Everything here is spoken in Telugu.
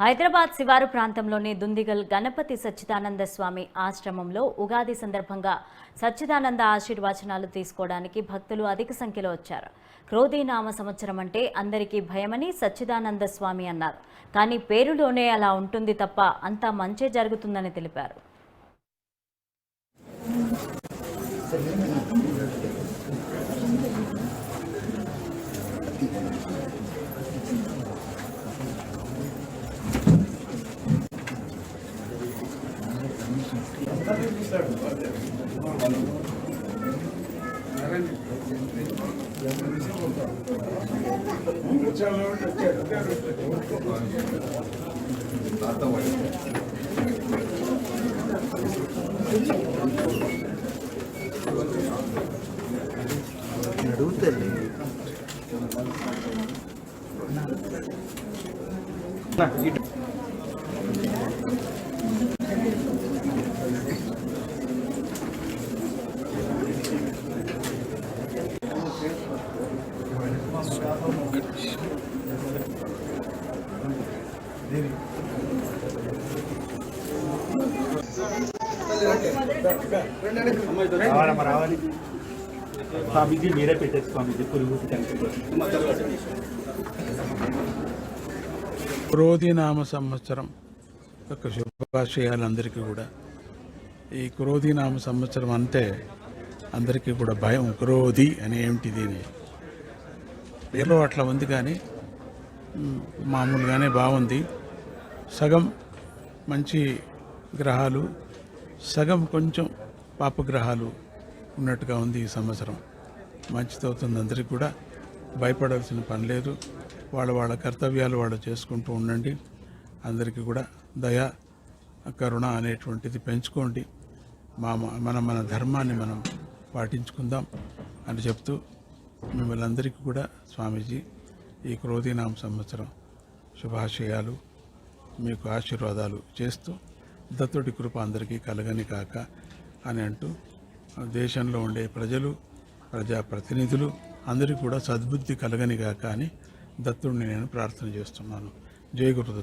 హైదరాబాద్ శివారు ప్రాంతంలోని దుందిగల్ గణపతి సచ్చిదానంద స్వామి ఆశ్రమంలో ఉగాది సందర్భంగా సచ్చిదానంద ఆశీర్వచనాలు తీసుకోవడానికి భక్తులు అధిక సంఖ్యలో వచ్చారు. క్రోధీనామ సంవత్సరం అంటే అందరికీ భయమని సచ్చిదానంద స్వామి అన్నారు. కానీ పేరులోనే అలా ఉంటుంది తప్ప అంతా మంచే జరుగుతుందని తెలిపారు. स्वामीजी मेरे पेटे स्वामीजी క్రోధీనామ సంవత్సరం యొక్క శుభాశయాలందరికీ కూడా. ఈ క్రోధీనామ సంవత్సరం అంటే అందరికీ కూడా భయం. క్రోధి అని ఏమిటిది అని పేర్లో అట్లా ఉంది, కానీ మామూలుగానే బాగుంది. సగం మంచి గ్రహాలు, సగం కొంచెం పాపగ్రహాలు ఉన్నట్టుగా ఉంది. ఈ సంవత్సరం మంచిదవుతుంది. అందరికీ కూడా భయపడాల్సిన పని లేదు. వాళ్ళ కర్తవ్యాలు వాళ్ళు చేసుకుంటూ ఉండండి. అందరికీ కూడా దయ, కరుణ అనేటువంటిది పెంచుకోండి. మన ధర్మాన్ని మనం పాటించుకుందాం అని చెప్తూ మిమ్మల్ని అందరికీ కూడా స్వామీజీ ఈ క్రోధీనామ సంవత్సరం శుభాశయాలు, మీకు ఆశీర్వాదాలు చేస్తూ దత్తుడి కృప అందరికీ కలగని కాక అని అంటూ దేశంలో ఉండే ప్రజలు, ప్రజాప్రతినిధులు అందరికీ కూడా సద్బుద్ధి కలగని కాక అని దత్తుడిని నేను ప్రార్థన చేస్తున్నాను. జై గురుదత్త.